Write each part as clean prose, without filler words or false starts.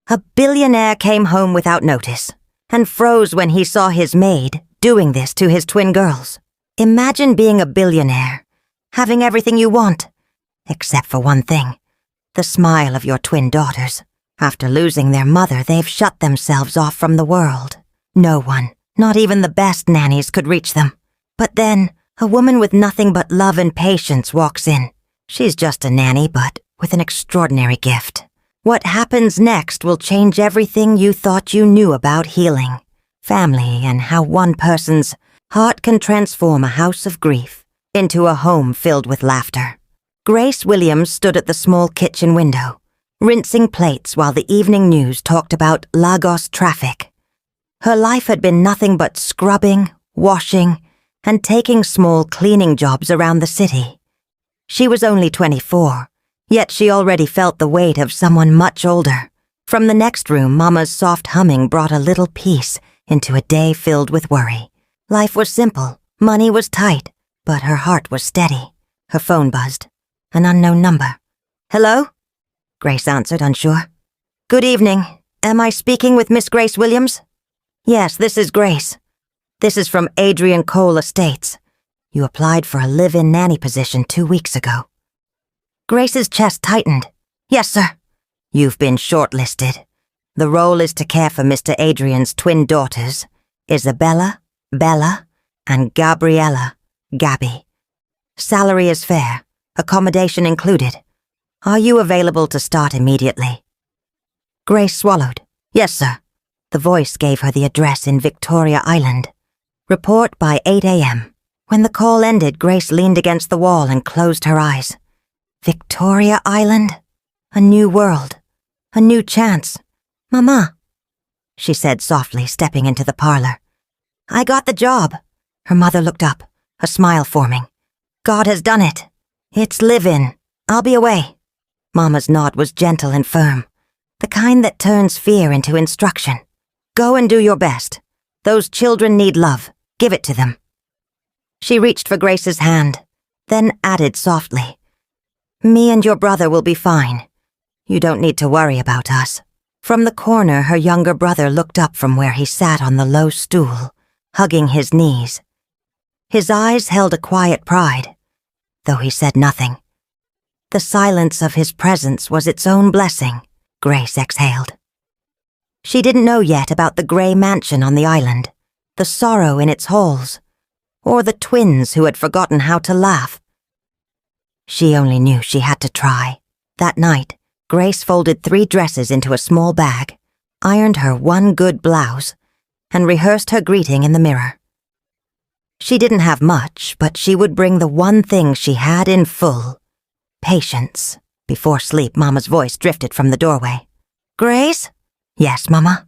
A billionaire came home without notice and froze when he saw his maid doing this to his twin girls. Imagine being a billionaire, having everything you want, except for one thing, the smile of your twin daughters. After losing their mother, they've shut themselves off from the world. No one, not even the best nannies, could reach them. But then, a woman with nothing but love and patience walks in. She's just a nanny, but with an extraordinary gift. What happens next will change everything you thought you knew about healing, family, and how one person's heart can transform a house of grief into a home filled with laughter. Grace Williams stood at the small kitchen window, rinsing plates while the evening news talked about Lagos traffic. Her life had been nothing but scrubbing, washing, and taking small cleaning jobs around the city. She was only 24, yet she already felt the weight of someone much older. From the next room, Mama's soft humming brought a little peace into a day filled with worry. Life was simple, money was tight, but her heart was steady. Her phone buzzed. An unknown number. "Hello?" Grace answered, unsure. "Good evening. Am I speaking with Miss Grace Williams?" "Yes, this is Grace. This is from Adrien Cole Estates. You applied for a live-in nanny position 2 weeks ago." Grace's chest tightened. "Yes, sir." "You've been shortlisted. The role is to care for Mr. Adrien's twin daughters, Isabella, Bella, and Gabriella, Gabby. Salary is fair, accommodation included. Are you available to start immediately?" Grace swallowed. "Yes, sir." The voice gave her the address in Victoria Island. Report by 8 a.m. When the call ended, Grace leaned against the wall and closed her eyes. Victoria Island? A new world. A new chance. "Mama," she said softly, stepping into the parlor. "I got the job." Her mother looked up, a smile forming. "God has done it. It's live-in. I'll be away." Mama's nod was gentle and firm, the kind that turns fear into instruction. "Go and do your best. Those children need love. Give it to them." She reached for Grace's hand, then added softly, "Me and your brother will be fine. You don't need to worry about us." From the corner, her younger brother looked up from where he sat on the low stool, hugging his knees. His eyes held a quiet pride, though he said nothing. The silence of his presence was its own blessing, Grace exhaled. She didn't know yet about the gray mansion on the island, the sorrow in its halls, or the twins who had forgotten how to laugh. She only knew she had to try. That night, Grace folded 3 dresses into a small bag, ironed her one good blouse, and rehearsed her greeting in the mirror. She didn't have much, but she would bring the one thing she had in full: patience. Before sleep, Mama's voice drifted from the doorway. "Grace?" "Yes, Mama."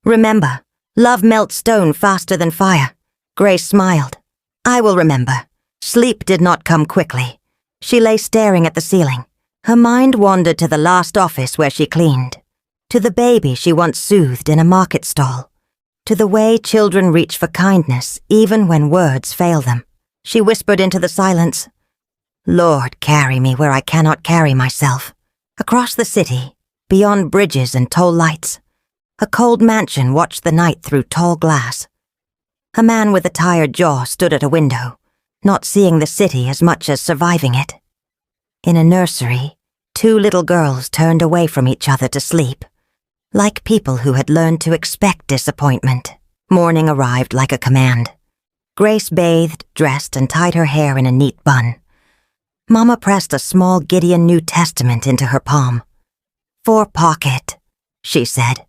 "Remember, love melts stone faster than fire." Grace smiled. "I will remember." Sleep did not come quickly. She lay staring at the ceiling. Her mind wandered to the last office where she cleaned, to the baby she once soothed in a market stall, to the way children reach for kindness even when words fail them. She whispered into the silence, "Lord, carry me where I cannot carry myself." Across the city, beyond bridges and toll lights, a cold mansion watched the night through tall glass. A man with a tired jaw stood at a window, not seeing the city as much as surviving it. In a nursery, 2 little girls turned away from each other to sleep, like people who had learned to expect disappointment. Morning arrived like a command. Grace bathed, dressed, and tied her hair in a neat bun. Mama pressed a small Gideon New Testament into her palm. "For pocket," she said.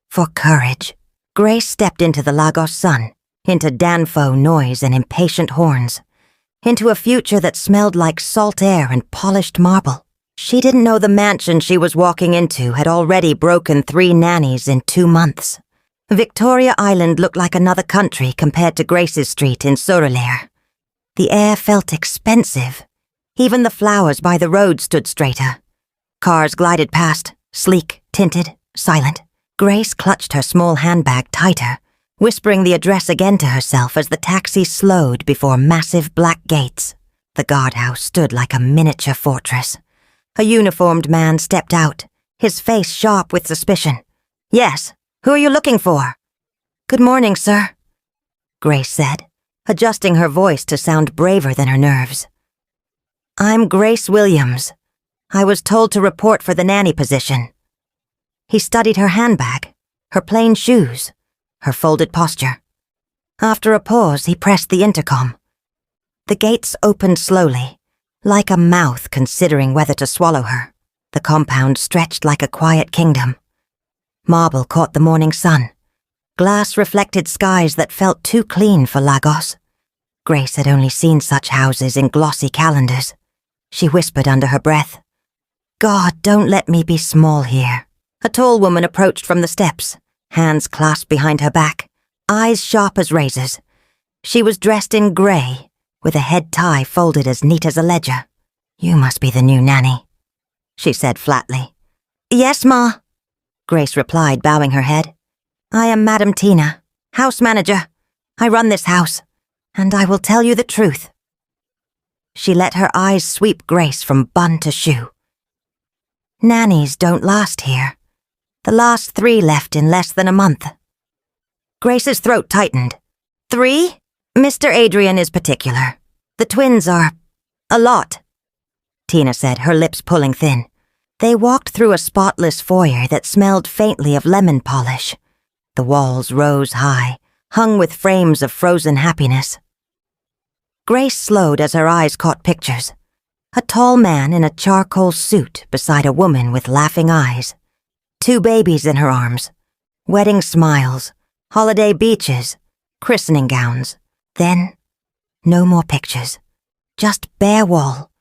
"For courage." Grace stepped into the Lagos sun, into Danfo noise and impatient horns, into a future that smelled like salt air and polished marble. She didn't know the mansion she was walking into had already broken 3 nannies in 2 months. Victoria Island looked like another country compared to Grace's street in Surulere. The air felt expensive. Even the flowers by the road stood straighter. Cars glided past, sleek, tinted, silent. Grace clutched her small handbag tighter, whispering the address again to herself as the taxi slowed before massive black gates. The guardhouse stood like a miniature fortress. A uniformed man stepped out, his face sharp with suspicion. Yes, who are you looking for? Good morning, sir, Grace said, adjusting her voice to sound braver than her nerves. I'm Grace Williams. I was told to report for the nanny position. He studied her handbag, her plain shoes, her folded posture. After a pause, he pressed the intercom. The gates opened slowly, like a mouth considering whether to swallow her. The compound stretched like a quiet kingdom. Marble caught the morning sun. Glass reflected skies that felt too clean for Lagos. Grace had only seen such houses in glossy calendars. She whispered under her breath, God, don't let me be small here. A tall woman approached from the steps, hands clasped behind her back, eyes sharp as razors. She was dressed in grey, with a head tie folded as neat as a ledger. You must be the new nanny, she said flatly. Yes, Ma, Grace replied, bowing her head. I am Madam Tina, house manager. I run this house, and I will tell you the truth. She let her eyes sweep Grace from bun to shoe. Nannies don't last here. The last 3 left in less than a month. Grace's throat tightened. 3? Mr. Adrien is particular. The twins are a lot, Tina said, her lips pulling thin. They walked through a spotless foyer that smelled faintly of lemon polish. The walls rose high, hung with frames of frozen happiness. Grace slowed as her eyes caught pictures. A tall man in a charcoal suit beside a woman with laughing eyes. 2 babies in her arms. Wedding smiles, holiday beaches, christening gowns. Then, no more pictures. Just bare wall.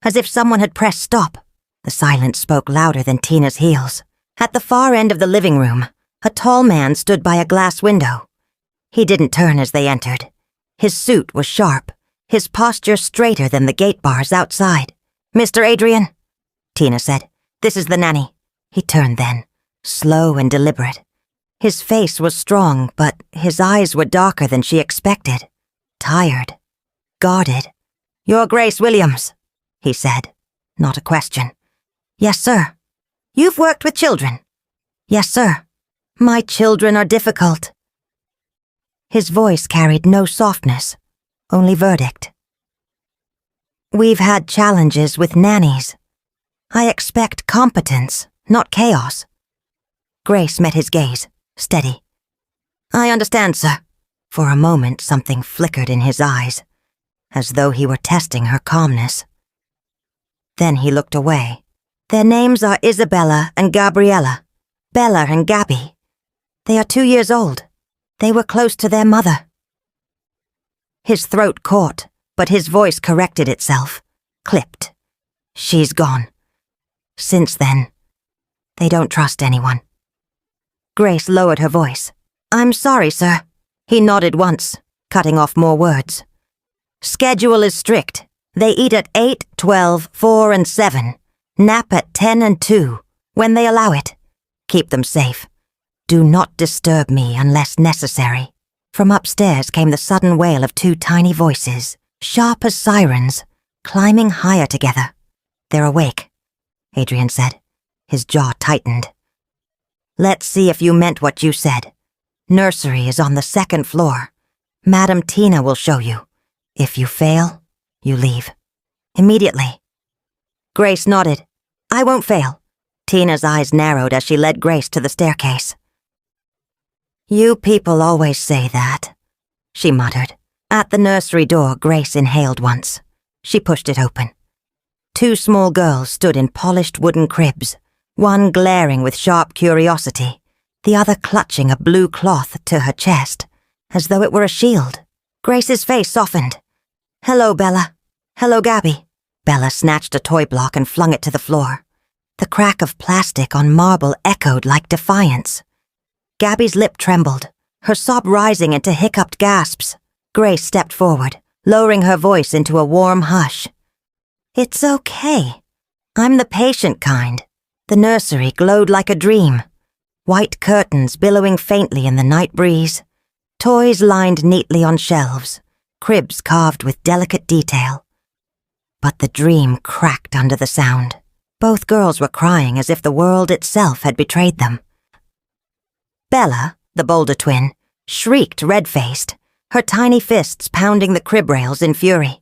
As if someone had pressed stop. The silence spoke louder than Tina's heels. At the far end of the living room, a tall man stood by a glass window. He didn't turn as they entered. His suit was sharp, his posture straighter than the gate bars outside. Mr. Adrien, Tina said, this is the nanny. He turned then, slow and deliberate. His face was strong, but his eyes were darker than she expected. Tired, guarded. You're Grace Williams, he said. Not a question. Yes, sir. You've worked with children? Yes, sir. My children are difficult. His voice carried no softness, only verdict. We've had challenges with nannies. I expect competence, not chaos. Grace met his gaze, steady. I understand, sir. For a moment, something flickered in his eyes, as though he were testing her calmness. Then he looked away. Their names are Isabella and Gabriella, Bella and Gabby. They are 2 years old. They were close to their mother. His throat caught, but his voice corrected itself, clipped. She's gone. Since then, they don't trust anyone. Grace lowered her voice. I'm sorry, sir. He nodded once, cutting off more words. Schedule is strict. They eat at 8, 12, 4, and 7. Nap at 10 and 2, when they allow it. Keep them safe. Do not disturb me unless necessary. From upstairs came the sudden wail of 2 tiny voices, sharp as sirens, climbing higher together. They're awake, Adrien said. His jaw tightened. Let's see if you meant what you said. Nursery is on the 2nd floor. Madam Tina will show you. If you fail, you leave. Immediately. Grace nodded. I won't fail. Tina's eyes narrowed as she led Grace to the staircase. You people always say that, she muttered. At the nursery door, Grace inhaled once. She pushed it open. 2 small girls stood in polished wooden cribs, one glaring with sharp curiosity, the other clutching a blue cloth to her chest, as though it were a shield. Grace's face softened. Hello, Bella. Hello, Gabby. Bella snatched a toy block and flung it to the floor. The crack of plastic on marble echoed like defiance. Gabby's lip trembled, her sob rising into hiccuped gasps. Grace stepped forward, lowering her voice into a warm hush. It's okay. I'm the patient kind. The nursery glowed like a dream. White curtains billowing faintly in the night breeze. Toys lined neatly on shelves. Cribs carved with delicate detail. But the dream cracked under the sound. Both girls were crying as if the world itself had betrayed them. Bella, the bolder twin, shrieked red-faced, her tiny fists pounding the crib rails in fury.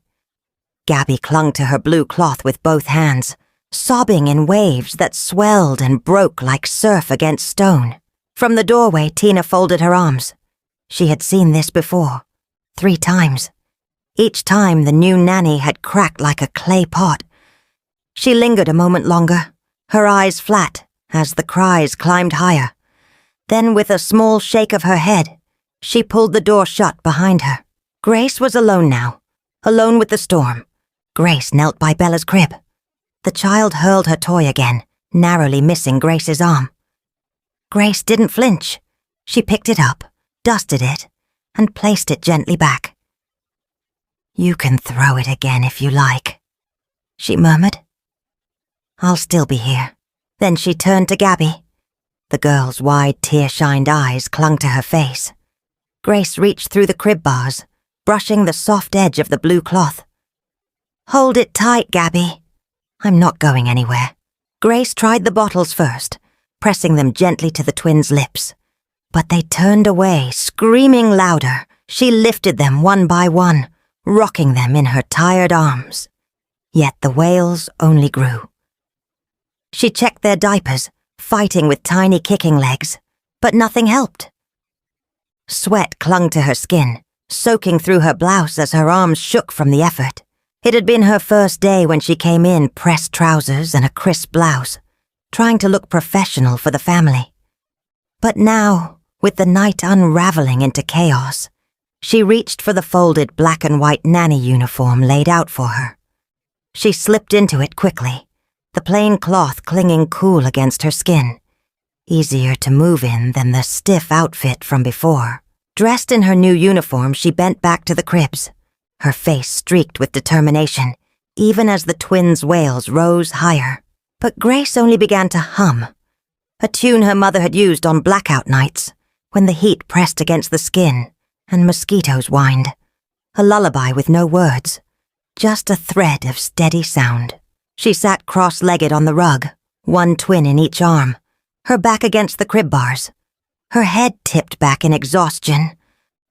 Gabby clung to her blue cloth with both hands, sobbing in waves that swelled and broke like surf against stone. From the doorway, Tina folded her arms. She had seen this before, 3 times. Each time the new nanny had cracked like a clay pot. She lingered a moment longer, her eyes flat as the cries climbed higher. Then, with a small shake of her head, she pulled the door shut behind her. Grace was alone now, alone with the storm. Grace knelt by Bella's crib. The child hurled her toy again, narrowly missing Grace's arm. Grace didn't flinch. She picked it up, dusted it, and placed it gently back. "You can throw it again if you like," she murmured. "I'll still be here." Then she turned to Gabby. The girl's wide, tear-shined eyes clung to her face. Grace reached through the crib bars, brushing the soft edge of the blue cloth. "Hold it tight, Gabby. I'm not going anywhere." Grace tried the bottles first, pressing them gently to the twins' lips. But they turned away, screaming louder. She lifted them one by one, rocking them in her tired arms. Yet the wails only grew. She checked their diapers, fighting with tiny kicking legs, but nothing helped. Sweat clung to her skin, soaking through her blouse as her arms shook from the effort. It had been her first day when she came in pressed trousers and a crisp blouse, trying to look professional for the family. But now, with the night unraveling into chaos, she reached for the folded black and white nanny uniform laid out for her. She slipped into it quickly, the plain cloth clinging cool against her skin, easier to move in than the stiff outfit from before. Dressed in her new uniform, she bent back to the cribs, her face streaked with determination, even as the twins' wails rose higher. But Grace only began to hum, a tune her mother had used on blackout nights, when the heat pressed against the skin and mosquitoes whined. A lullaby with no words, just a thread of steady sound. She sat cross-legged on the rug, one twin in each arm, her back against the crib bars, her head tipped back in exhaustion.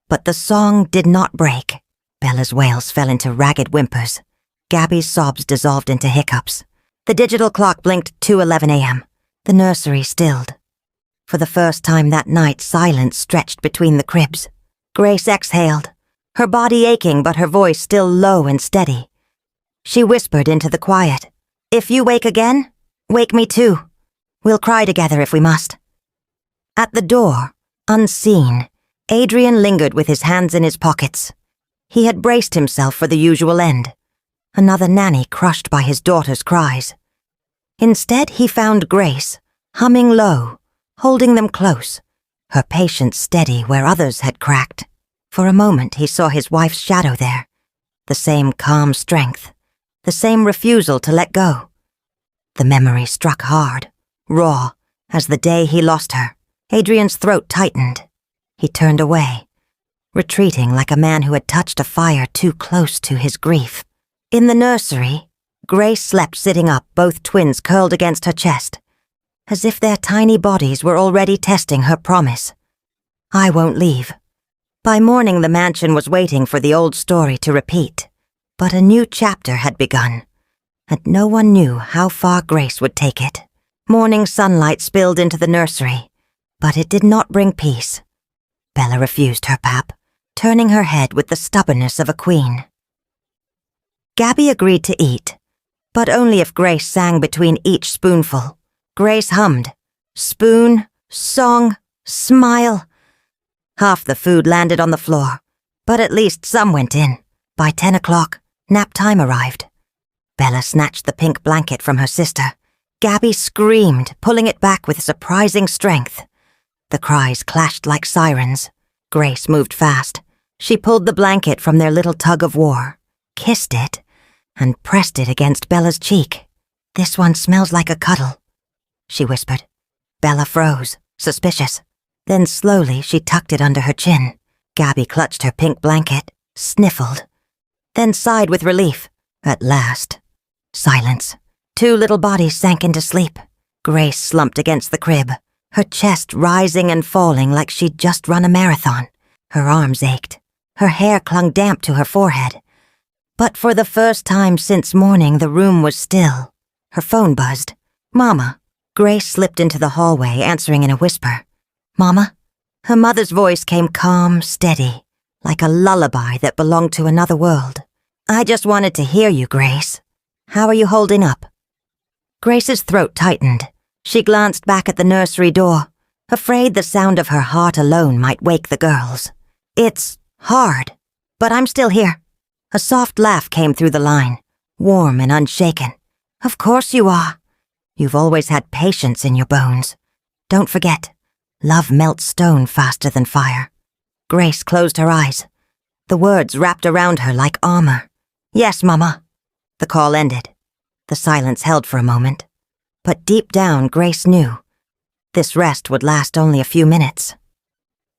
But the song did not break. Bella's wails fell into ragged whimpers. Gabby's sobs dissolved into hiccups. The digital clock blinked 2:11 a.m. The nursery stilled. For the first time that night, silence stretched between the cribs. Grace exhaled, her body aching but her voice still low and steady. She whispered into the quiet, "If you wake again, wake me too. We'll cry together if we must." At the door, unseen, Adrien lingered with his hands in his pockets. He had braced himself for the usual end, another nanny crushed by his daughter's cries. Instead, he found Grace, humming low, holding them close, her patience steady where others had cracked. For a moment he saw his wife's shadow there, the same calm strength, the same refusal to let go. The memory struck hard, raw, as the day he lost her. Adrien's throat tightened. He turned away, retreating like a man who had touched a fire too close to his grief. In the nursery, Grace slept sitting up, both twins curled against her chest, as if their tiny bodies were already testing her promise. "I won't leave." By morning the mansion was waiting for the old story to repeat, but a new chapter had begun, and no one knew how far Grace would take it. Morning sunlight spilled into the nursery, but it did not bring peace. Bella refused her pap, turning her head with the stubbornness of a queen. Gabby agreed to eat, but only if Grace sang between each spoonful. Grace hummed, spoon, song, smile. Half the food landed on the floor, but at least some went in. By 10 o'clock, nap time arrived. Bella snatched the pink blanket from her sister. Gabby screamed, pulling it back with surprising strength. The cries clashed like sirens. Grace moved fast. She pulled the blanket from their little tug-of-war, kissed it, and pressed it against Bella's cheek. "This one smells like a cuddle," she whispered. Bella froze, suspicious. Then slowly she tucked it under her chin. Gabby clutched her pink blanket, sniffled, then sighed with relief. At last. Silence. 2 little bodies sank into sleep. Grace slumped against the crib, her chest rising and falling like she'd just run a marathon. Her arms ached. Her hair clung damp to her forehead. But for the first time since morning, the room was still. Her phone buzzed. "Mama." Grace slipped into the hallway, answering in a whisper. "Mama?" Her mother's voice came calm, steady, like a lullaby that belonged to another world. "I just wanted to hear you, Grace. How are you holding up?" Grace's throat tightened. She glanced back at the nursery door, afraid the sound of her heart alone might wake the girls. "It's hard, but I'm still here." A soft laugh came through the line, warm and unshaken. "Of course you are. You've always had patience in your bones. Don't forget, love melts stone faster than fire." Grace closed her eyes. The words wrapped around her like armor. "Yes, Mama." The call ended. The silence held for a moment. But deep down, Grace knew this rest would last only a few minutes.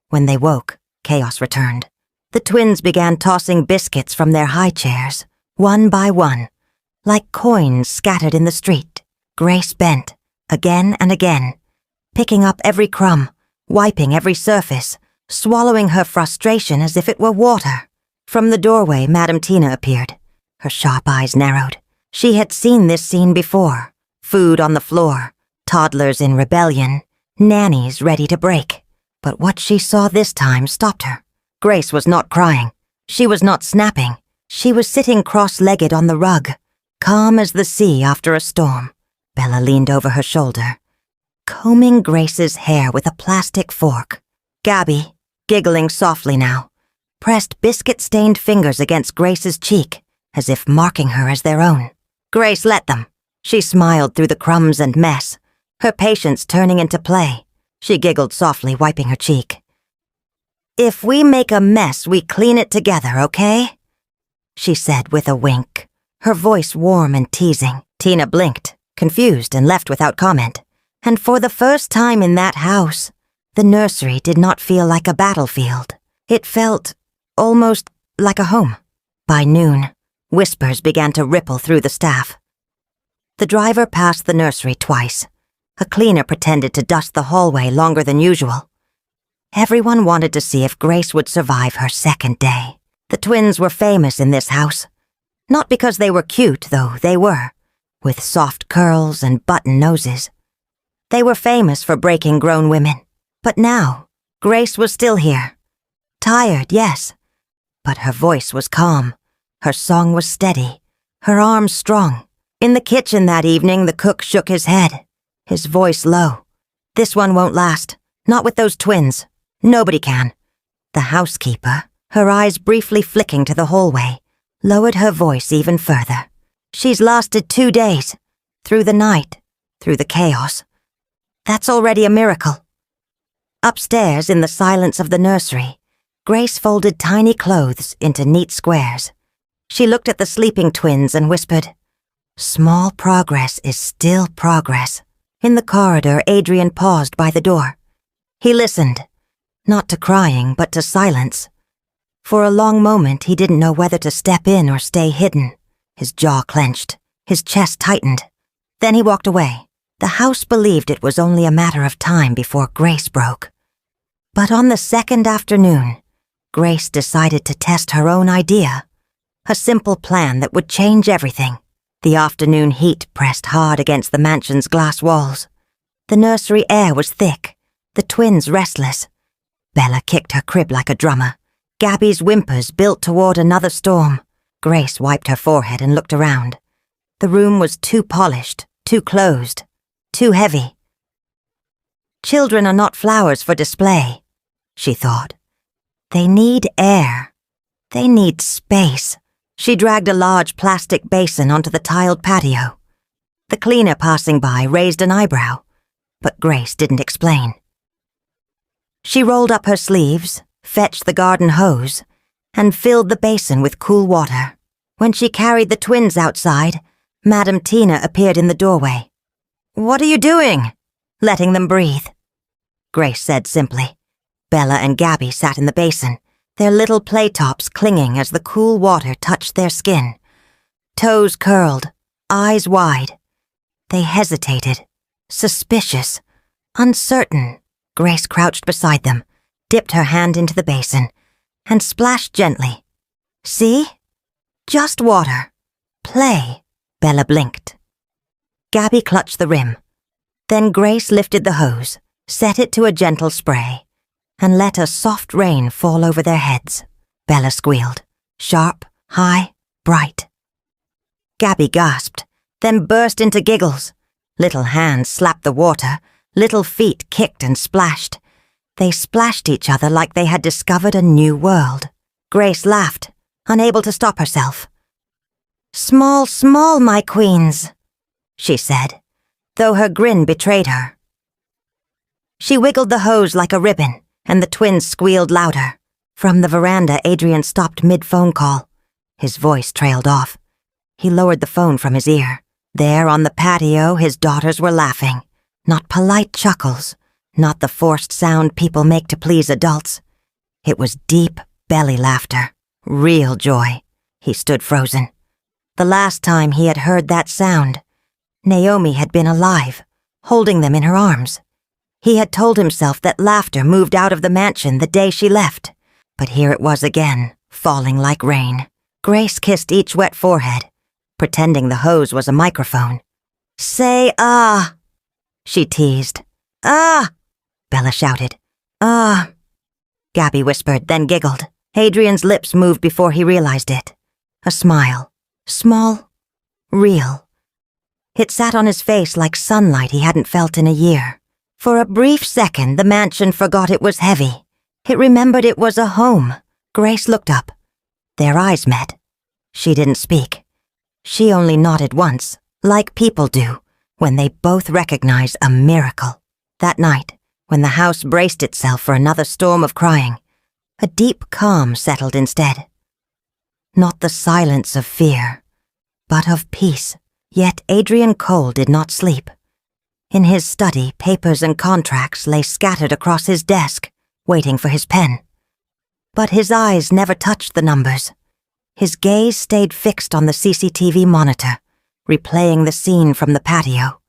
When they woke, chaos returned. The twins began tossing biscuits from their high chairs, one by one, like coins scattered in the street. Grace bent, again and again, picking up every crumb, wiping every surface, swallowing her frustration as if it were water. From the doorway, Madame Tina appeared. Her sharp eyes narrowed. She had seen this scene before. Food on the floor, toddlers in rebellion, nannies ready to break. But what she saw this time stopped her. Grace was not crying. She was not snapping. She was sitting cross-legged on the rug, calm as the sea after a storm. Bella leaned over her shoulder, combing Grace's hair with a plastic fork. Gabby, giggling softly now, pressed biscuit-stained fingers against Grace's cheek, as if marking her as their own. Grace let them. She smiled through the crumbs and mess, her patience turning into play. She giggled softly, wiping her cheek. "If we make a mess, we clean it together, okay?" she said with a wink, her voice warm and teasing. Tina blinked, confused, and left without comment. And for the first time in that house, the nursery did not feel like a battlefield. It felt almost like a home. By noon, whispers began to ripple through the staff. The driver passed the nursery twice. A cleaner pretended to dust the hallway longer than usual. Everyone wanted to see if Grace would survive her second day. The twins were famous in this house. Not because they were cute, though they were, with soft curls and button noses. They were famous for breaking grown women. But now, Grace was still here. Tired, yes, but her voice was calm. Her song was steady, her arms strong. In the kitchen that evening, the cook shook his head, his voice low. "This one won't last. Not with those twins. Nobody can." The housekeeper, her eyes briefly flicking to the hallway, lowered her voice even further. "She's lasted 2 days. Through the night. Through the chaos. That's already a miracle." Upstairs, in the silence of the nursery, Grace folded tiny clothes into neat squares. She looked at the sleeping twins and whispered, "Small progress is still progress." In the corridor, Adrien paused by the door. He listened, not to crying, but to silence. For a long moment, he didn't know whether to step in or stay hidden. His jaw clenched, his chest tightened. Then he walked away. The house believed it was only a matter of time before Grace broke. But on the second afternoon, Grace decided to test her own idea, a simple plan that would change everything. The afternoon heat pressed hard against the mansion's glass walls. The nursery air was thick, the twins restless. Bella kicked her crib like a drummer. Gabby's whimpers built toward another storm. Grace wiped her forehead and looked around. The room was too polished, too closed, too heavy. Children are not flowers for display, she thought. They need air. They need space. She dragged a large plastic basin onto the tiled patio. The cleaner passing by raised an eyebrow, but Grace didn't explain. She rolled up her sleeves, fetched the garden hose, and filled the basin with cool water. When she carried the twins outside, Madame Tina appeared in the doorway. "What are you doing?" "Letting them breathe," Grace said simply. Bella and Gabby sat in the basin, their little play tops clinging as the cool water touched their skin. Toes curled, eyes wide. They hesitated, suspicious, Uncertain, Grace crouched beside them, dipped her hand into the basin, and splashed gently. See? Just water. Play, Bella blinked. Gabby clutched the rim. Then Grace lifted the hose, set it to a gentle spray, and let a soft rain fall over their heads. Bella squealed. Sharp, high, bright. Gabby gasped, then burst into giggles. Little hands slapped the water, little feet kicked and splashed. They splashed each other like they had discovered a new world. Grace laughed, unable to stop herself. "Small, small, my queens," she said, though her grin betrayed her. She wiggled the hose like a ribbon, and the twins squealed louder. From the veranda, Adrien stopped mid-phone call. His voice trailed off. He lowered the phone from his ear. There on the patio, his daughters were laughing. Not polite chuckles, not the forced sound people make to please adults. It was deep belly laughter, real joy. He stood frozen. The last time he had heard that sound, Naomi had been alive, holding them in her arms. He had told himself that laughter moved out of the mansion the day she left. But here it was again, falling like rain. Grace kissed each wet forehead, pretending the hose was a microphone. "Say ah," she teased. "Ah," Bella shouted. "Ah," Gabby whispered, then giggled. Adrien's lips moved before he realized it. A smile. Small. Real. It sat on his face like sunlight he hadn't felt in a year. For a brief second, the mansion forgot it was heavy. It remembered it was a home. Grace looked up. Their eyes met. She didn't speak. She only nodded once, like people do, when they both recognize a miracle. That night, when the house braced itself for another storm of crying, a deep calm settled instead. Not the silence of fear, but of peace. Yet Adrien Cole did not sleep. In his study, papers and contracts lay scattered across his desk, waiting for his pen. But his eyes never touched the numbers. His gaze stayed fixed on the CCTV monitor, replaying the scene from the patio.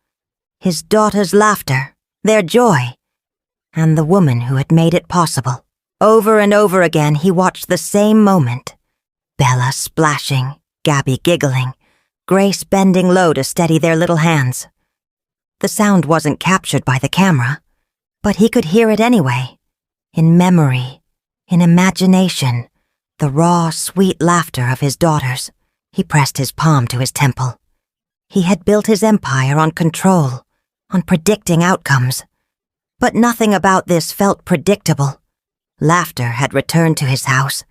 His daughter's laughter, their joy, and the woman who had made it possible. Over and over again he watched the same moment. Bella splashing, Gabby giggling, Grace bending low to steady their little hands. The sound wasn't captured by the camera, but he could hear it anyway. In memory, in imagination, the raw, sweet laughter of his daughters. He pressed his palm to his temple. He had built his empire on control, on predicting outcomes. But nothing about this felt predictable. Laughter had returned to his house,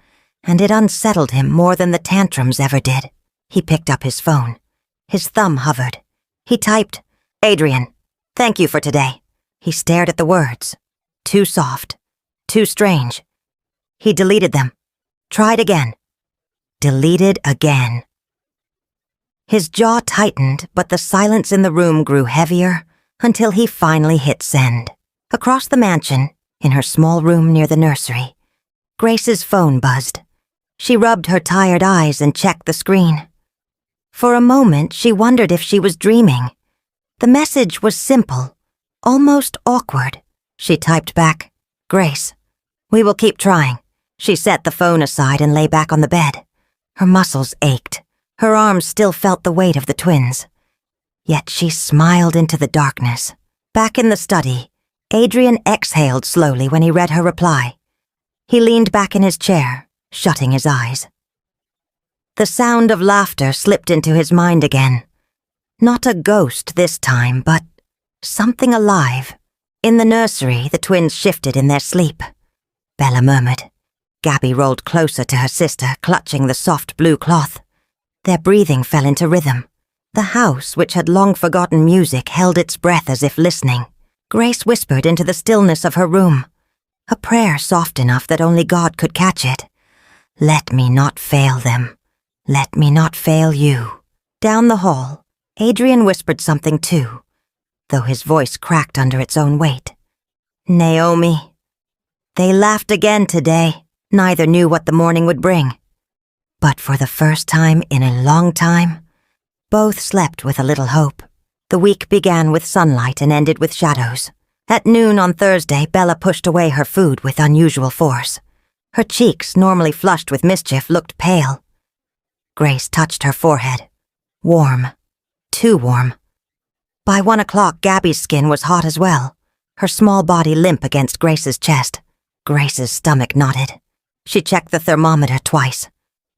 and it unsettled him more than the tantrums ever did. He picked up his phone. His thumb hovered. He typed, "Adrien, thank you for today." He stared at the words. Too soft. Too strange. He deleted them. Tried again. Deleted again. His jaw tightened, but the silence in the room grew heavier until he finally hit send. Across the mansion, in her small room near the nursery, Grace's phone buzzed. She rubbed her tired eyes and checked the screen. For a moment, she wondered if she was dreaming. The message was simple, almost awkward. She typed back, "Grace, we will keep trying." She set the phone aside and lay back on the bed. Her muscles ached. Her arms still felt the weight of the twins. Yet she smiled into the darkness. Back in the study, Adrien exhaled slowly when he read her reply. He leaned back in his chair, shutting his eyes. The sound of laughter slipped into his mind again. Not a ghost this time, but something alive. In the nursery, the twins shifted in their sleep. Bella murmured. Gabby rolled closer to her sister, clutching the soft blue cloth. Their breathing fell into rhythm. The house, which had long forgotten music, held its breath as if listening. Grace whispered into the stillness of her room, a prayer soft enough that only God could catch it. "Let me not fail them. Let me not fail you." Down the hall, Adrien whispered something too, though his voice cracked under its own weight. "Naomi." They laughed again today. Neither knew what the morning would bring. But for the first time in a long time, both slept with a little hope. The week began with sunlight and ended with shadows. At noon on Thursday, Bella pushed away her food with unusual force. Her cheeks, normally flushed with mischief, looked pale. Grace touched her forehead. Warm. Too warm. By 1 o'clock, Gabby's skin was hot as well, her small body limp against Grace's chest. Grace's stomach knotted. She checked the thermometer twice.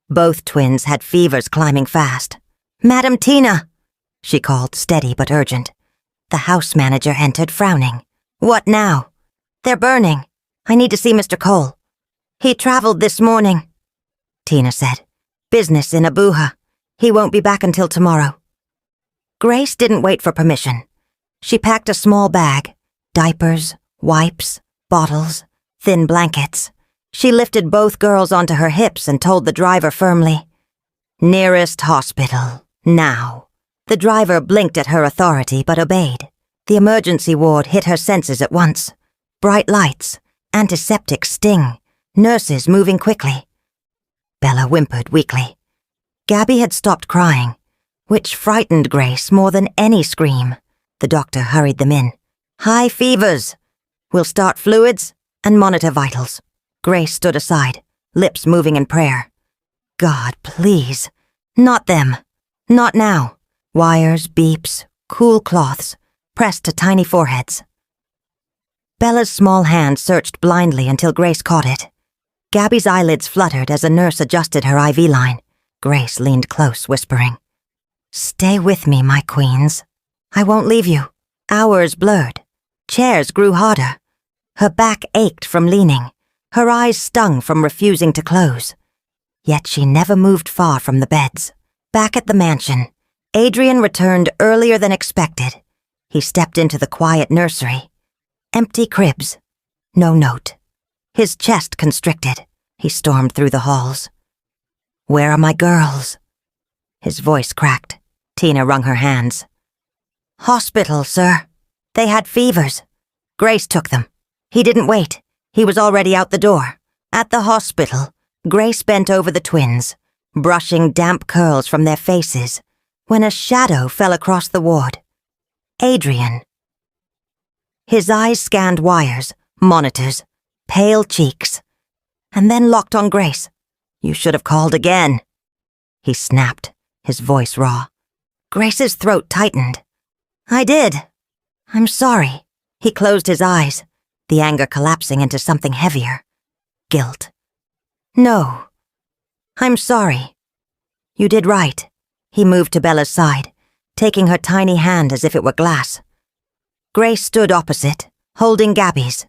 Both twins had fevers climbing fast. "Madam Tina!" she called, steady but urgent. The house manager entered, frowning. "What now?" "They're burning. I need to see Mr. Cole." "He traveled this morning," Tina said. "Business in Abuja. He won't be back until tomorrow." Grace didn't wait for permission. She packed a small bag, diapers, wipes, bottles, thin blankets. She lifted both girls onto her hips and told the driver firmly, "Nearest hospital, now." The driver blinked at her authority but obeyed. The emergency ward hit her senses at once. Bright lights, antiseptic sting, nurses moving quickly. Bella whimpered weakly. Gabby had stopped crying, which frightened Grace more than any scream. The doctor hurried them in. "High fevers. We'll start fluids and monitor vitals." Grace stood aside, lips moving in prayer. "God, please. Not them. Not now." Wires, beeps, cool cloths, pressed to tiny foreheads. Bella's small hand searched blindly until Grace caught it. Gabby's eyelids fluttered as a nurse adjusted her IV line. Grace leaned close, whispering, "Stay with me, my queens. I won't leave you." Hours blurred. Chairs grew harder. Her back ached from leaning. Her eyes stung from refusing to close. Yet she never moved far from the beds. Back at the mansion, Adrien returned earlier than expected. He stepped into the quiet nursery. Empty cribs. No note. His chest constricted. He stormed through the halls. "Where are my girls?" His voice cracked. Tina wrung her hands. "Hospital, sir. They had fevers. Grace took them. He didn't wait. He was already out the door." At the hospital, Grace bent over the twins, brushing damp curls from their faces, when a shadow fell across the ward. Adrien. His eyes scanned wires, monitors, pale cheeks, and then locked on Grace. "You should have called again," he snapped, his voice raw. Grace's throat tightened. "I did. I'm sorry." He closed his eyes, the anger collapsing into something heavier. Guilt. "No. I'm sorry. You did right." He moved to Bella's side, taking her tiny hand as if it were glass. Grace stood opposite, holding Gabby's.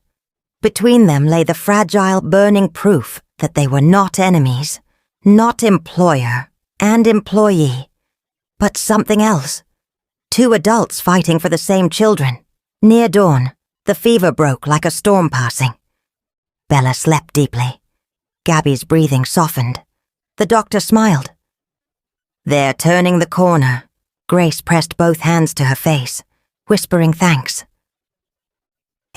Between them lay the fragile, burning proof that they were not enemies, not employer and employee, but something else. Two adults fighting for the same children. Near dawn, the fever broke like a storm passing. Bella slept deeply. Gabby's breathing softened. The doctor smiled. "They're turning the corner." Grace pressed both hands to her face, whispering thanks.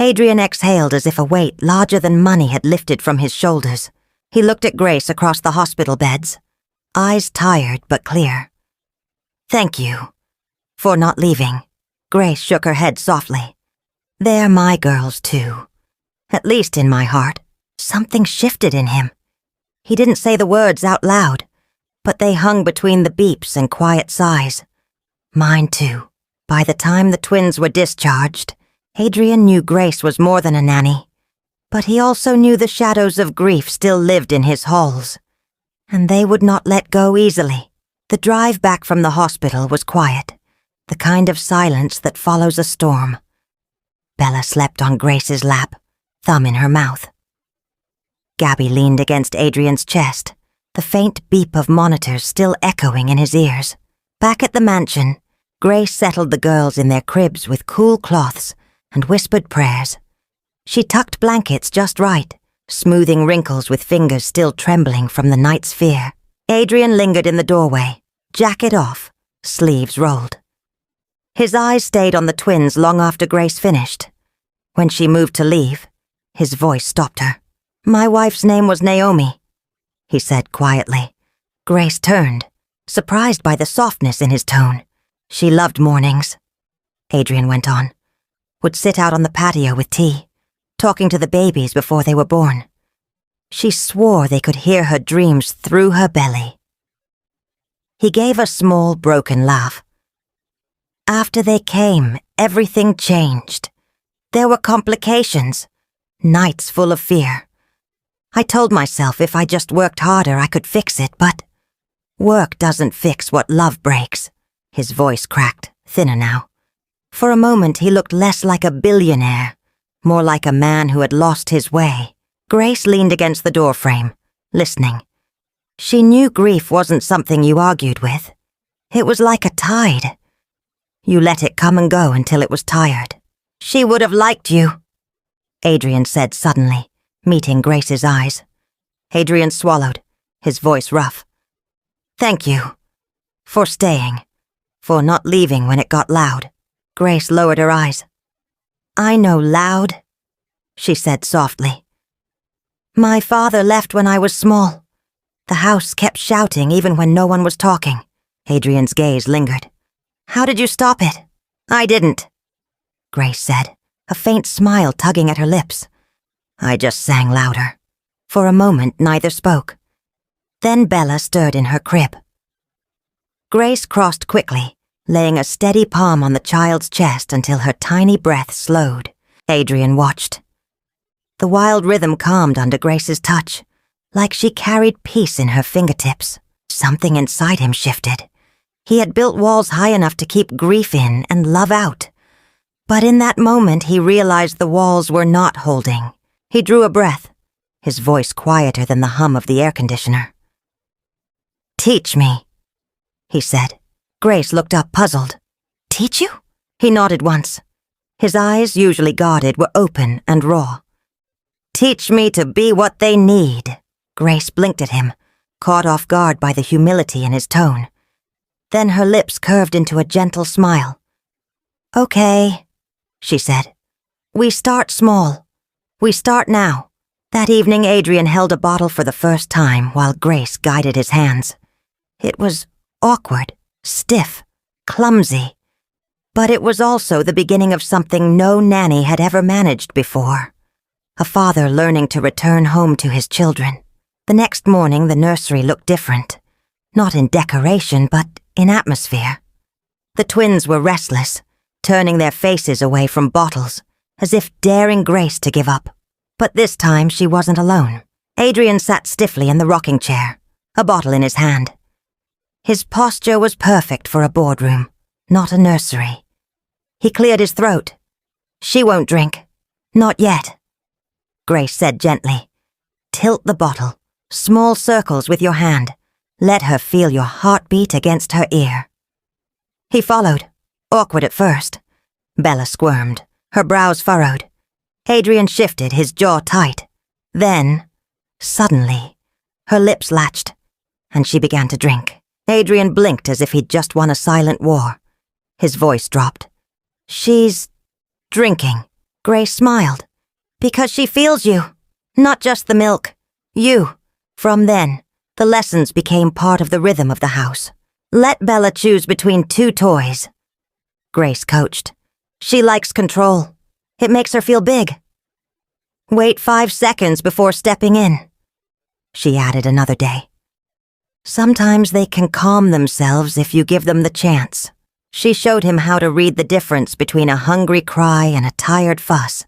Adrien exhaled as if a weight larger than money had lifted from his shoulders. He looked at Grace across the hospital beds, eyes tired but clear. "Thank you for not leaving." Grace shook her head softly. "They're my girls, too. At least in my heart." Something shifted in him. He didn't say the words out loud, but they hung between the beeps and quiet sighs. Mine, too. By the time the twins were discharged, Adrien knew Grace was more than a nanny, but he also knew the shadows of grief still lived in his halls, and they would not let go easily. The drive back from the hospital was quiet, the kind of silence that follows a storm. Bella slept on Grace's lap, thumb in her mouth. Gabby leaned against Adrien's chest, the faint beep of monitors still echoing in his ears. Back at the mansion, Grace settled the girls in their cribs with cool cloths and whispered prayers. She tucked blankets just right, smoothing wrinkles with fingers still trembling from the night's fear. Adrien lingered in the doorway, jacket off, sleeves rolled. His eyes stayed on the twins long after Grace finished. When she moved to leave, his voice stopped her. "My wife's name was Naomi," he said quietly. Grace turned, surprised by the softness in his tone. "She loved mornings," Adrien went on. would sit out on the patio with tea, talking to the babies before they were born. She swore they could hear her dreams through her belly. He gave a small, broken laugh. After they came, everything changed. There were complications, nights full of fear. I told myself if I just worked harder I could fix it, but work doesn't fix what love breaks. His voice cracked, thinner now. For a moment he looked less like a billionaire, more like a man who had lost his way. Grace leaned against the doorframe, listening. She knew grief wasn't something you argued with. It was like a tide. You let it come and go until it was tired. She would have liked you, Adrien said suddenly, meeting Grace's eyes. Adrien swallowed, his voice rough. Thank you. For staying. For not leaving when it got loud. Grace lowered her eyes. I know loud, she said softly. My father left when I was small. The house kept shouting even when no one was talking. Adrien's gaze lingered. How did you stop it? I didn't, Grace said, a faint smile tugging at her lips. I just sang louder. For a moment, neither spoke. Then Bella stirred in her crib. Grace crossed quickly, laying a steady palm on the child's chest until her tiny breath slowed. Adrien watched. The wild rhythm calmed under Grace's touch, like she carried peace in her fingertips. Something inside him shifted. He had built walls high enough to keep grief in and love out. But in that moment he realized the walls were not holding. He drew a breath, his voice quieter than the hum of the air conditioner. Teach me, he said. Grace looked up puzzled. Teach you? He nodded once. His eyes, usually guarded, were open and raw. Teach me to be what they need. Grace blinked at him, caught off guard by the humility in his tone. Then her lips curved into a gentle smile. Okay, she said. We start small. We start now. That evening Adrien held a bottle for the first time while Grace guided his hands. It was awkward, stiff, clumsy. But it was also the beginning of something no nanny had ever managed before. A father learning to return home to his children. The next morning the nursery looked different. Not in decoration, but in atmosphere. The twins were restless, turning their faces away from bottles, as if daring Grace to give up. But this time she wasn't alone. Adrien sat stiffly in the rocking chair, a bottle in his hand. His posture was perfect for a boardroom, not a nursery. He cleared his throat. She won't drink. Not yet. Grace said gently. Tilt the bottle, small circles with your hand. Let her feel your heartbeat against her ear. He followed, awkward at first. Bella squirmed, her brows furrowed. Adrien shifted, his jaw tight. Then, suddenly, her lips latched, and she began to drink. Adrien blinked as if he'd just won a silent war. His voice dropped. She's drinking. Grace smiled. Because she feels you. Not just the milk. You. From then, the lessons became part of the rhythm of the house. Let Bella choose between two toys. Grace coached. She likes control. It makes her feel big. Wait 5 seconds before stepping in. She added another day. Sometimes they can calm themselves if you give them the chance. She showed him how to read the difference between a hungry cry and a tired fuss.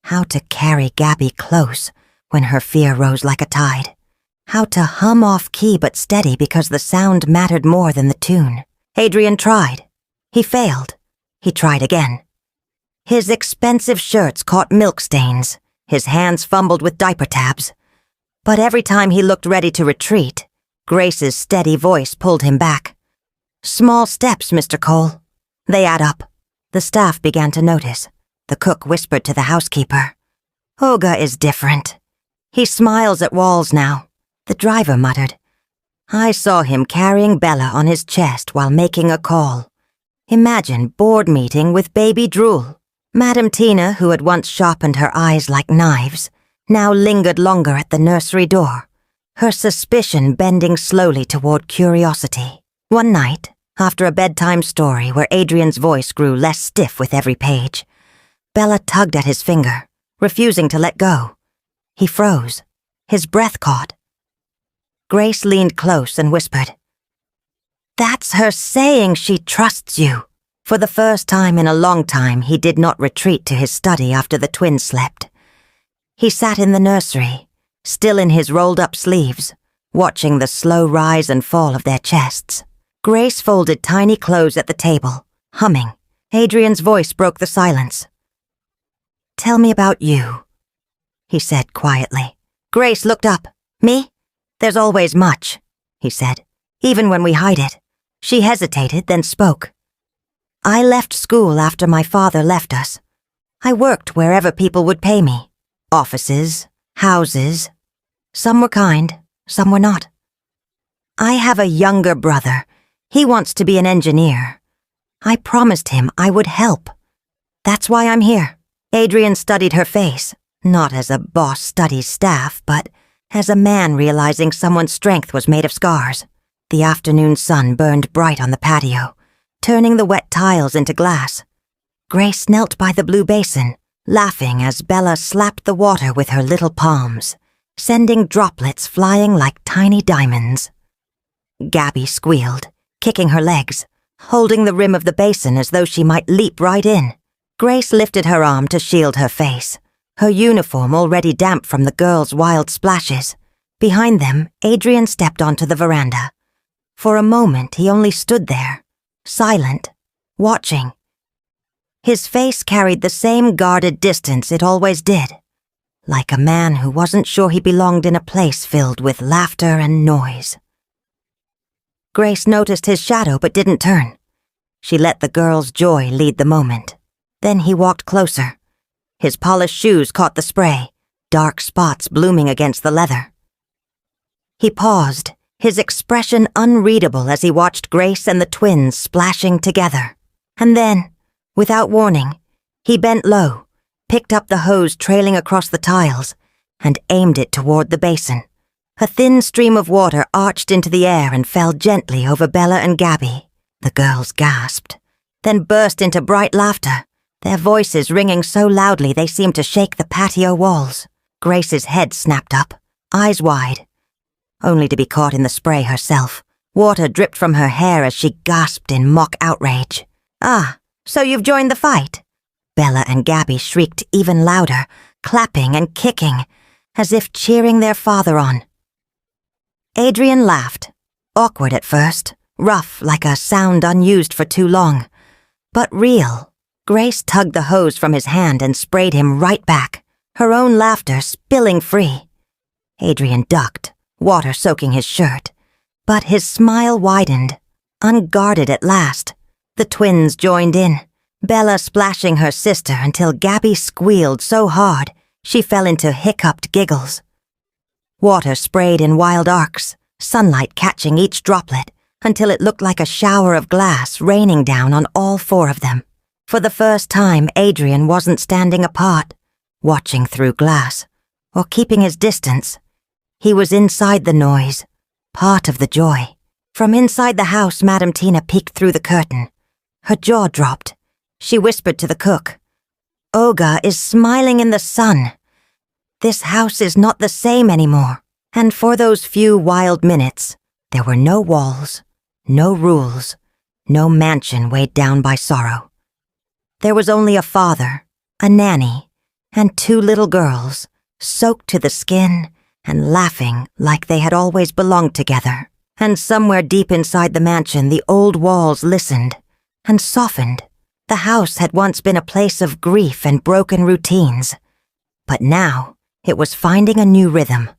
How to carry Gabby close when her fear rose like a tide. How to hum off-key but steady because the sound mattered more than the tune. Adrien tried. He failed. He tried again. His expensive shirts caught milk stains. His hands fumbled with diaper tabs. But every time he looked ready to retreat, Grace's steady voice pulled him back. Small steps, Mr. Cole. They add up. The staff began to notice. The cook whispered to the housekeeper. Olga is different. He smiles at walls now. The driver muttered. I saw him carrying Bella on his chest while making a call. Imagine board meeting with baby drool. Madame Tina, who had once sharpened her eyes like knives, now lingered longer at the nursery door, her suspicion bending slowly toward curiosity. One night, after a bedtime story where Adrien's voice grew less stiff with every page, Bella tugged at his finger, refusing to let go. He froze. His breath caught. Grace leaned close and whispered, "That's her saying she trusts you." For the first time in a long time, he did not retreat to his study after the twins slept. He sat in the nursery, still in his rolled-up sleeves, watching the slow rise and fall of their chests. Grace folded tiny clothes at the table, humming. Adrien's voice broke the silence. "Tell me about you," he said quietly. Grace looked up. "Me? There's always much," he said, "even when we hide it." She hesitated, then spoke. "I left school after my father left us. I worked wherever people would pay me. Offices, houses. Some were kind, some were not. I have a younger brother. He wants to be an engineer. I promised him I would help. That's why I'm here." Adrien studied her face, not as a boss studies staff, but as a man realizing someone's strength was made of scars. The afternoon sun burned bright on the patio, turning the wet tiles into glass. Grace knelt by the blue basin, laughing as Bella slapped the water with her little palms, sending droplets flying like tiny diamonds. Gabby squealed, kicking her legs, holding the rim of the basin as though she might leap right in. Grace lifted her arm to shield her face, her uniform already damp from the girls' wild splashes. Behind them, Adrien stepped onto the veranda. For a moment, he only stood there, silent, watching. His face carried the same guarded distance it always did, like a man who wasn't sure he belonged in a place filled with laughter and noise. Grace noticed his shadow but didn't turn. She let the girl's joy lead the moment. Then he walked closer. His polished shoes caught the spray, dark spots blooming against the leather. He paused, his expression unreadable as he watched Grace and the twins splashing together. And then, without warning, he bent low, picked up the hose trailing across the tiles, and aimed it toward the basin. A thin stream of water arched into the air and fell gently over Bella and Gabby. The girls gasped, then burst into bright laughter, their voices ringing so loudly they seemed to shake the patio walls. Grace's head snapped up, eyes wide, only to be caught in the spray herself. Water dripped from her hair as she gasped in mock outrage. "Ah, so you've joined the fight?" Bella and Gabby shrieked even louder, clapping and kicking, as if cheering their father on. Adrien laughed, awkward at first, rough like a sound unused for too long, but real. Grace tugged the hose from his hand and sprayed him right back, her own laughter spilling free. Adrien ducked, water soaking his shirt, but his smile widened, unguarded at last. The twins joined in, Bella splashing her sister until Gabby squealed so hard she fell into hiccuped giggles. Water sprayed in wild arcs, sunlight catching each droplet until it looked like a shower of glass raining down on all four of them. For the first time, Adrien wasn't standing apart, watching through glass, or keeping his distance. He was inside the noise, part of the joy. From inside the house, Madame Tina peeked through the curtain. Her jaw dropped. She whispered to the cook, "Olga is smiling in the sun. This house is not the same anymore." And for those few wild minutes, there were no walls, no rules, no mansion weighed down by sorrow. There was only a father, a nanny, and two little girls, soaked to the skin and laughing like they had always belonged together. And somewhere deep inside the mansion, the old walls listened and softened. The house had once been a place of grief and broken routines, but now it was finding a new rhythm.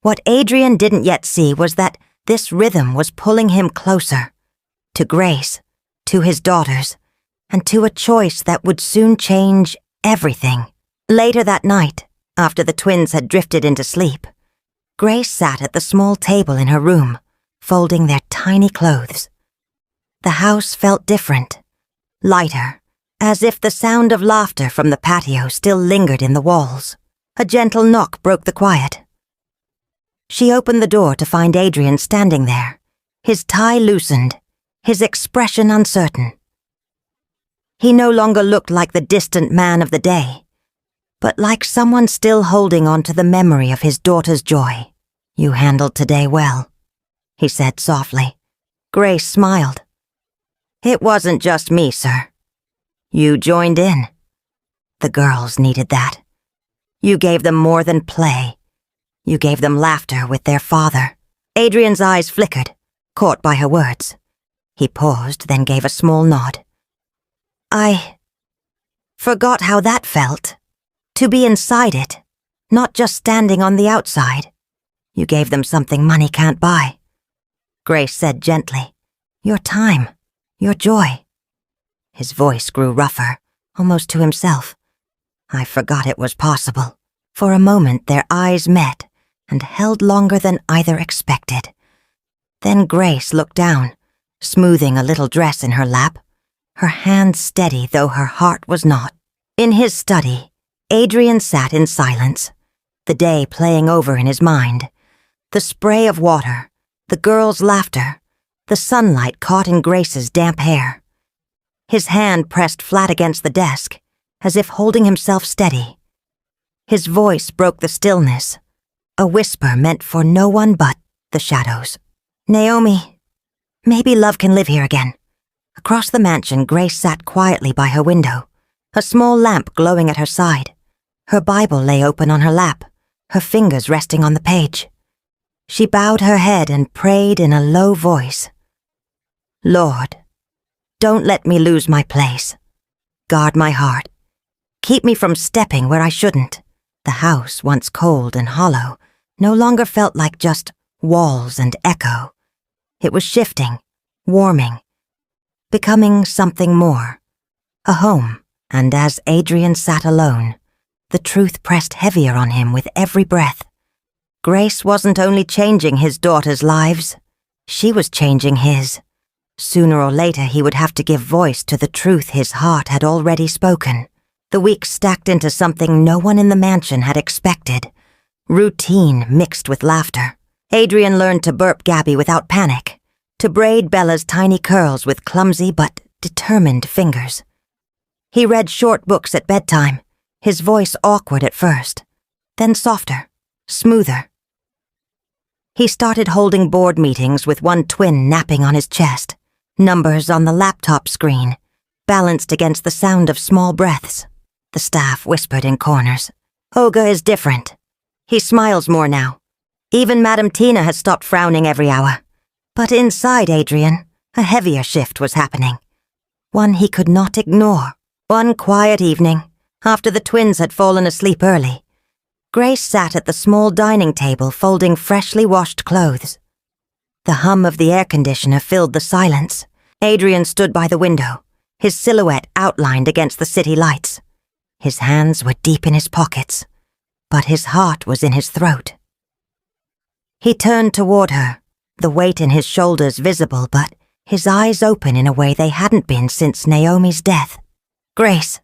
What Adrien didn't yet see was that this rhythm was pulling him closer, to Grace, to his daughters, and to a choice that would soon change everything. Later that night, after the twins had drifted into sleep, Grace sat at the small table in her room, folding their tiny clothes. The house felt different, lighter, as if the sound of laughter from the patio still lingered in the walls. A gentle knock broke the quiet. She opened the door to find Adrien standing there, his tie loosened, his expression uncertain. He no longer looked like the distant man of the day, but like someone still holding on to the memory of his daughter's joy. "You handled today well," he said softly. Grace smiled. "It wasn't just me, sir. You joined in. The girls needed that. You gave them more than play. You gave them laughter with their father." Adrien's eyes flickered, caught by her words. He paused, then gave a small nod. "I forgot how that felt. To be inside it, not just standing on the outside. You gave them something money can't buy." Grace said gently, "Your time, your joy." His voice grew rougher, almost to himself. "I forgot it was possible." For a moment their eyes met and held longer than either expected. Then Grace looked down, smoothing a little dress in her lap, her hand steady though her heart was not. In his study, Adrien sat in silence, the day playing over in his mind. The spray of water, the girls' laughter, the sunlight caught in Grace's damp hair. His hand pressed flat against the desk, as if holding himself steady. His voice broke the stillness, a whisper meant for no one but the shadows. "Naomi, maybe love can live here again." Across the mansion, Grace sat quietly by her window, a small lamp glowing at her side. Her Bible lay open on her lap, her fingers resting on the page. She bowed her head and prayed in a low voice. "Lord, don't let me lose my place. Guard my heart. Keep me from stepping where I shouldn't." The house, once cold and hollow, no longer felt like just walls and echo. It was shifting, warming, becoming something more. A home, and as Adrien sat alone, the truth pressed heavier on him with every breath. Grace wasn't only changing his daughters' lives, she was changing his. Sooner or later he would have to give voice to the truth his heart had already spoken. The weeks stacked into something no one in the mansion had expected. Routine mixed with laughter. Adrien learned to burp Gabby without panic, to braid Bella's tiny curls with clumsy but determined fingers. He read short books at bedtime, his voice awkward at first, then softer, smoother. He started holding board meetings with one twin napping on his chest, numbers on the laptop screen, balanced against the sound of small breaths. The staff whispered in corners. "Olga is different. He smiles more now. Even Madame Tina has stopped frowning every hour." But inside Adrien, a heavier shift was happening. One he could not ignore. One quiet evening, after the twins had fallen asleep early, Grace sat at the small dining table folding freshly washed clothes. The hum of the air conditioner filled the silence. Adrien stood by the window, his silhouette outlined against the city lights. His hands were deep in his pockets, but his heart was in his throat. He turned toward her, the weight in his shoulders visible, but his eyes open in a way they hadn't been since Naomi's death. "Grace,"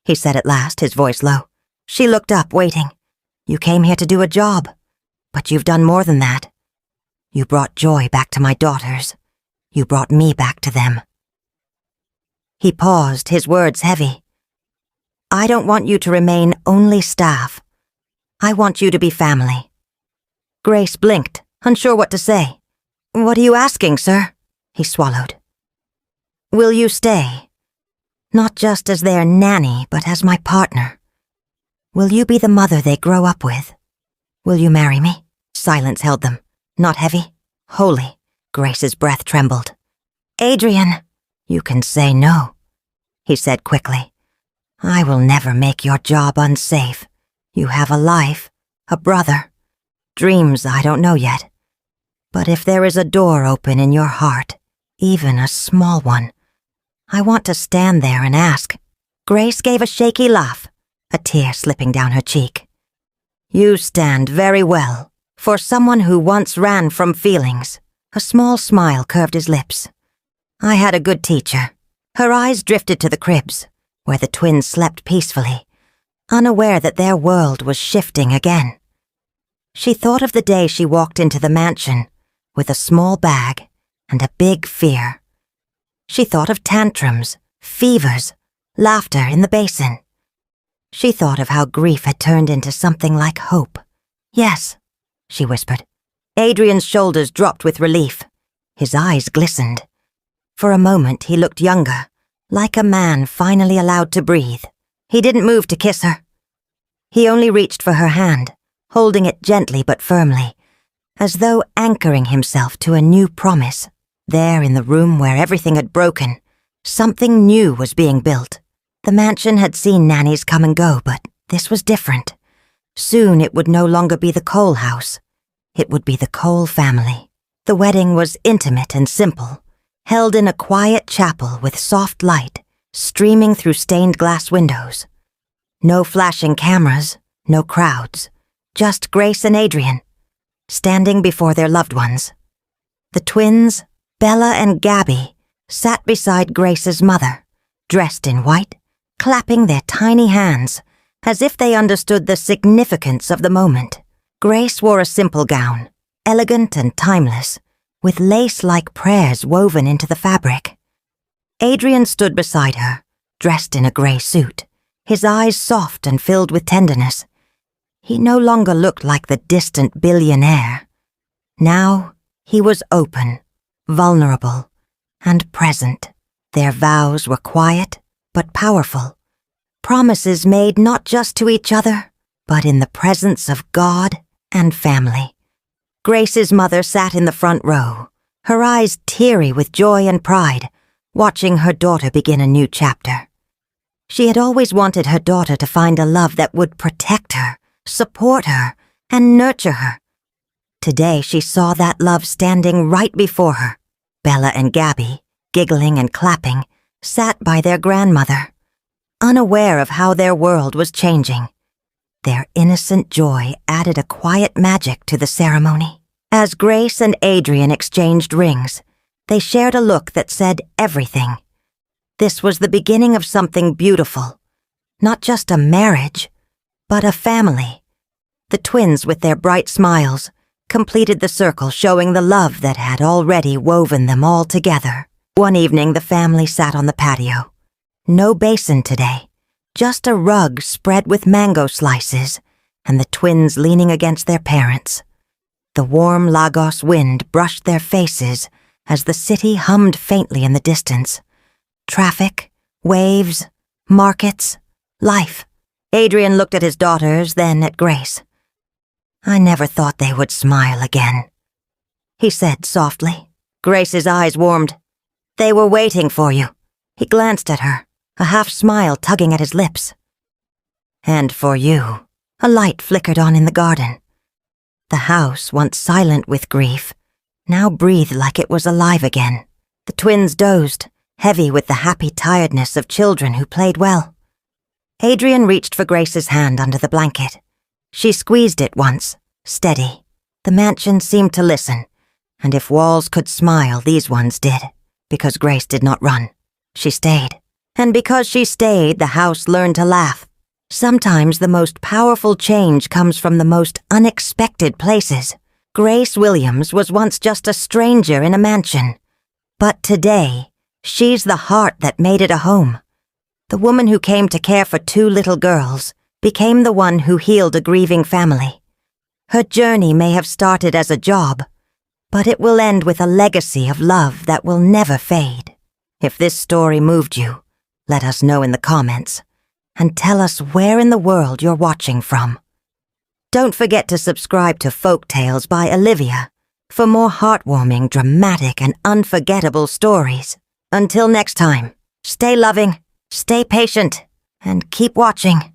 he said at last, his voice low. She looked up, waiting. "You came here to do a job, but you've done more than that. You brought joy back to my daughters. You brought me back to them." He paused, his words heavy. "I don't want you to remain only staff. I want you to be family." Grace blinked, unsure what to say. "What are you asking, sir?" He swallowed. "Will you stay? Not just as their nanny, but as my partner. Will you be the mother they grow up with? Will you marry me?" Silence held them, not heavy, holy. Grace's breath trembled. "Adrien, you can say no," he said quickly. "I will never make your job unsafe. You have a life, a brother, dreams I don't know yet. But if there is a door open in your heart, even a small one, I want to stand there and ask." Grace gave a shaky laugh, a tear slipping down her cheek. "You stand very well, for someone who once ran from feelings." A small smile curved his lips. "I had a good teacher." Her eyes drifted to the cribs, where the twins slept peacefully, unaware that their world was shifting again. She thought of the day she walked into the mansion with a small bag and a big fear. She thought of tantrums, fevers, laughter in the basin. She thought of how grief had turned into something like hope. "Yes," she whispered. Adrien's shoulders dropped with relief. His eyes glistened. For a moment he looked younger, like a man finally allowed to breathe. He didn't move to kiss her. He only reached for her hand, holding it gently but firmly, as though anchoring himself to a new promise. There in the room where everything had broken, something new was being built. The mansion had seen nannies come and go, but this was different. Soon it would no longer be the Cole house. It would be the Cole family. The wedding was intimate and simple, held in a quiet chapel with soft light streaming through stained glass windows. No flashing cameras, no crowds, just Grace and Adrien, standing before their loved ones. The twins, Bella and Gabby, sat beside Grace's mother, dressed in white, clapping their tiny hands, as if they understood the significance of the moment. Grace wore a simple gown, elegant and timeless, with lace-like prayers woven into the fabric. Adrien stood beside her, dressed in a gray suit, his eyes soft and filled with tenderness. He no longer looked like the distant billionaire. Now he was open, vulnerable, and present. Their vows were quiet but powerful, promises made not just to each other, but in the presence of God and family. Grace's mother sat in the front row, her eyes teary with joy and pride, watching her daughter begin a new chapter. She had always wanted her daughter to find a love that would protect her, support her, and nurture her. Today she saw that love standing right before her. Bella and Gabby, giggling and clapping, sat by their grandmother, unaware of how their world was changing. Their innocent joy added a quiet magic to the ceremony. As Grace and Adrien exchanged rings, they shared a look that said everything. This was the beginning of something beautiful. Not just a marriage, but a family. The twins, with their bright smiles, completed the circle, showing the love that had already woven them all together. One evening, the family sat on the patio. No basin today, just a rug spread with mango slices, and the twins leaning against their parents. The warm Lagos wind brushed their faces as the city hummed faintly in the distance. Traffic, waves, markets, life. Adrien looked at his daughters, then at Grace. "I never thought they would smile again," he said softly. Grace's eyes warmed. "They were waiting for you." He glanced at her, a half-smile tugging at his lips. "And for you." A light flickered on in the garden. The house, once silent with grief, now breathed like it was alive again. The twins dozed, heavy with the happy tiredness of children who played well. Adrien reached for Grace's hand under the blanket. She squeezed it once, steady. The mansion seemed to listen, and if walls could smile, these ones did, because Grace did not run. She stayed. And because she stayed, the house learned to laugh. Sometimes the most powerful change comes from the most unexpected places. Grace Williams was once just a stranger in a mansion. But today, she's the heart that made it a home. The woman who came to care for 2 little girls became the one who healed a grieving family. Her journey may have started as a job, but it will end with a legacy of love that will never fade. If this story moved you, let us know in the comments, and tell us where in the world you're watching from. Don't forget to subscribe to Folktales by Olivia for more heartwarming, dramatic, and unforgettable stories. Until next time, stay loving, stay patient, and keep watching.